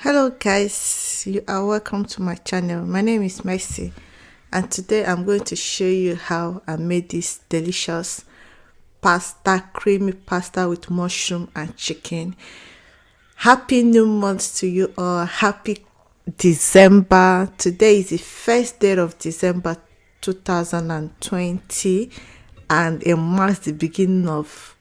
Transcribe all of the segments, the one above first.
Hello guys, you are welcome to my channel. My name is Mercy and today I'm going to show you how I made this delicious creamy pasta with mushroom and chicken. Happy new month to you all. Happy December. Today is the first day of December 2020 and it marks the beginning of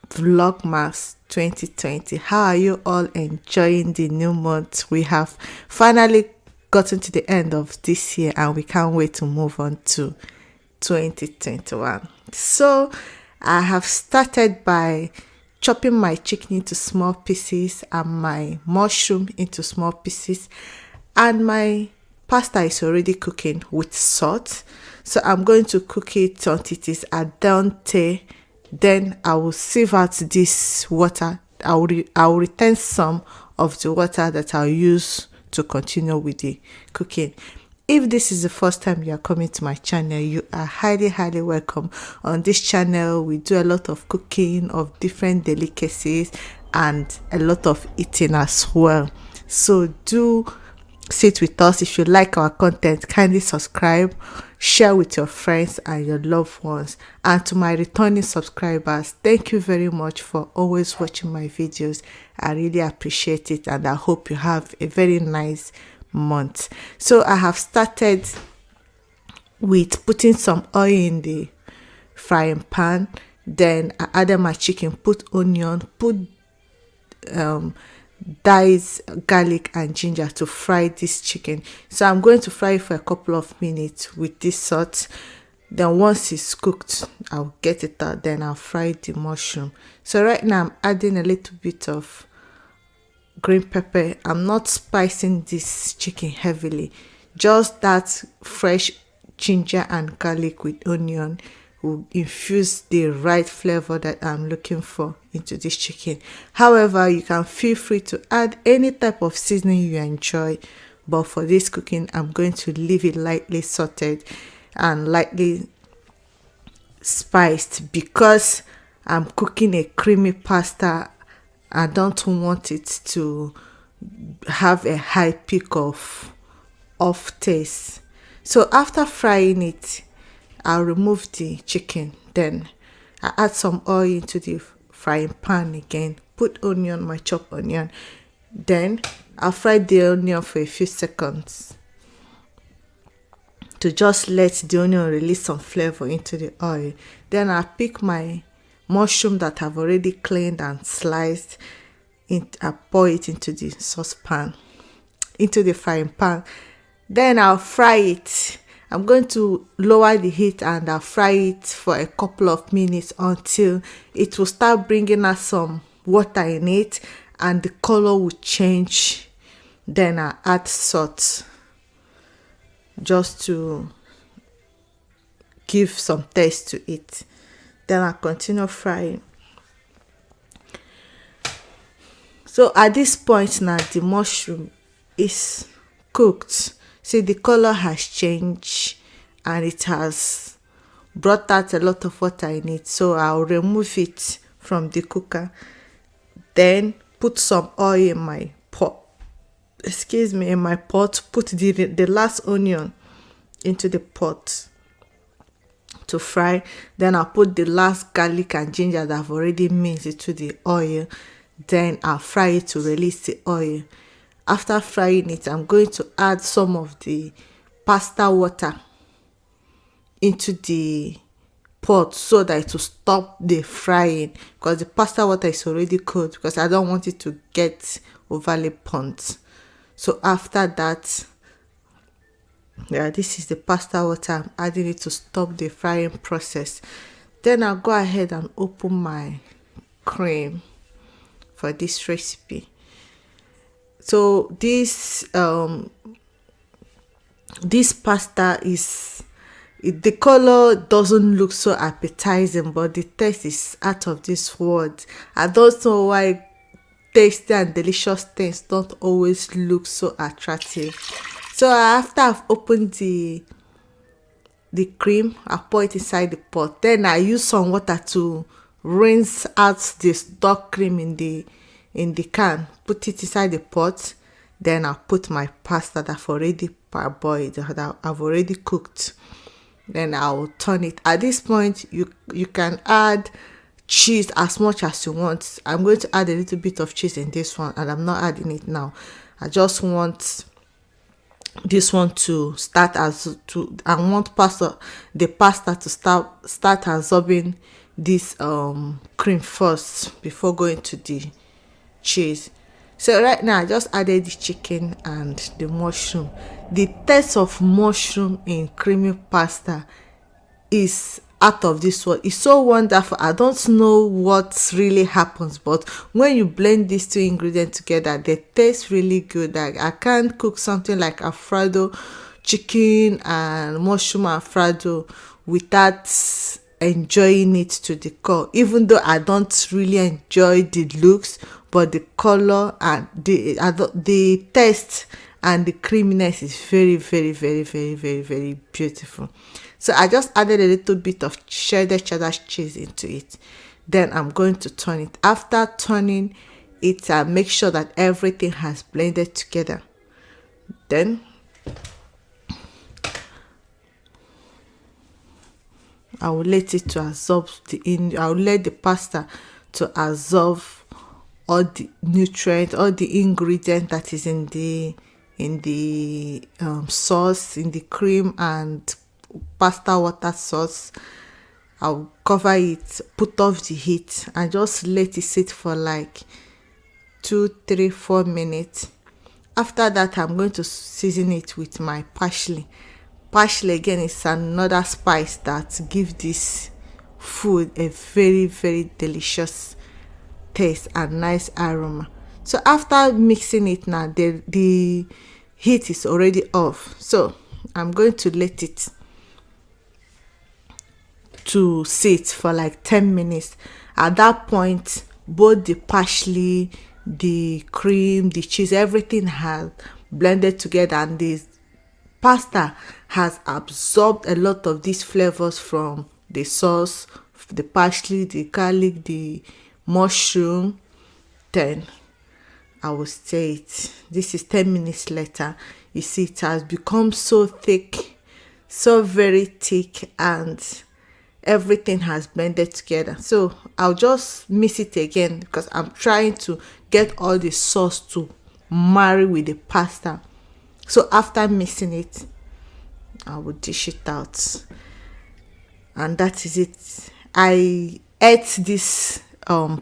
vlogmas 2020. How are you all enjoying the new month? We have finally gotten to the end of this year and we can't wait to move on to 2021. So I have started by chopping my chicken into small pieces and my mushroom into small pieces, and my pasta is already cooking with salt, so I'm going to cook it until it is al dente. Then I will sieve out this water. I will retain some of the water that I'll use to continue with the cooking. If this is the first time you are coming to my channel, you are highly welcome. On this channel we do a lot of cooking of different delicacies and a lot of eating as well, so do sit with us. If you like our content, kindly subscribe, share with your friends and your loved ones. And to my returning subscribers, thank you very much for always watching my videos. I really appreciate it and I hope you have a very nice month. So I have started with putting some oil in the frying pan. Then I added my chicken, put onion, put diced garlic and ginger to fry this chicken. So I'm going to fry it for a couple of minutes with this salt. Then once it's cooked, I'll get it out, then I'll fry the mushroom. So right now I'm adding a little bit of green pepper. I'm not spicing this chicken heavily, just that fresh ginger and garlic with onion will infuse the right flavor that I'm looking for into this chicken. However, you can feel free to add any type of seasoning you enjoy, but for this cooking I'm going to leave it lightly sauteed and lightly spiced because I'm cooking a creamy pasta. I don't want it to have a high peak of taste. So after frying it, I'll remove the chicken. Then I add some oil into the frying pan again, put onion, my chopped onion. Then I'll fry the onion for a few seconds to just let the onion release some flavor into the oil. Then I'll pick my mushroom that I've already cleaned and sliced. I pour it into the saucepan, into the frying pan. Then I'll fry it. I'm going to lower the heat and I'll fry it for a couple of minutes until it will start bringing out some water in it and the color will change. Then I'll add salt just to give some taste to it. Then I'll continue frying. So at this point now, the mushroom is cooked. See, the color has changed and it has brought out a lot of water in it. So I'll remove it from the cooker. Then put some oil in my pot. In my pot. Put the last onion into the pot to fry. Then I'll put the last garlic and ginger that I've already minced into the oil. Then I'll fry it to release the oil. After frying it, I'm going to add some of the pasta water into the pot so that it will stop the frying, because the pasta water is already cold, because I don't want it to get overly burnt. So after that, this is the pasta water. I'm adding it to stop the frying process. Then I'll go ahead and open my cream for this recipe. So this pasta is, the color doesn't look so appetizing, but the taste is out of this world. I don't know why tasty and delicious things don't always look so attractive. So after I've opened the cream, I pour it inside the pot. Then I use some water to rinse out the stock cream in the can, put it inside the pot. Then I'll put my pasta that I've already parboiled, that I've already cooked. Then I'll turn it. At this point, you can add cheese as much as you want. I'm going to add a little bit of cheese in this one, and I'm not adding it now. I just want this one to start as to I want the pasta to start absorbing this cream first before going to the cheese. So right now I just added the chicken and the mushroom. The taste of mushroom in creamy pasta is out of this world. It's so wonderful. I don't know what really happens, but when you blend these two ingredients together, they taste really good. Like, I can't cook something like alfredo chicken and mushroom alfredo without enjoying it to the core. Even though I don't really enjoy the looks, but the color and the taste and the creaminess is very, very, very, very, very, very beautiful. So I just added a little bit of cheddar cheese into it. Then I'm going to turn it. After turning it, make sure that everything has blended together. Then I will let it to absorb I will let the pasta to absorb all the nutrients, all the ingredients that is in the sauce, in the cream and pasta water sauce. I'll cover it, put off the heat, and just let it sit for like 2, 3, 4 minutes. After that, I'm going to season it with my parsley. Parsley again is another spice that gives this food a very, very delicious taste and nice aroma. So after mixing it now, the heat is already off. So I'm going to let it to sit for like 10 minutes. At that point, both the parsley, the cream, the cheese, everything has blended together, and the pasta has absorbed a lot of these flavors from the sauce, the parsley, the garlic, the mushroom. Then I will stir it. This is 10 minutes later. You see, it has become so thick, so very thick, and everything has blended together. So I'll just mix it again because I'm trying to get all the sauce to marry with the pasta. So after mixing it, I will dish it out, and that is it. I ate this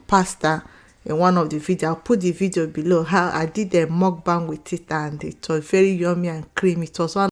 pasta in one of the videos. I'll put the video below how I did a mukbang with it, and it was very yummy and creamy. It was one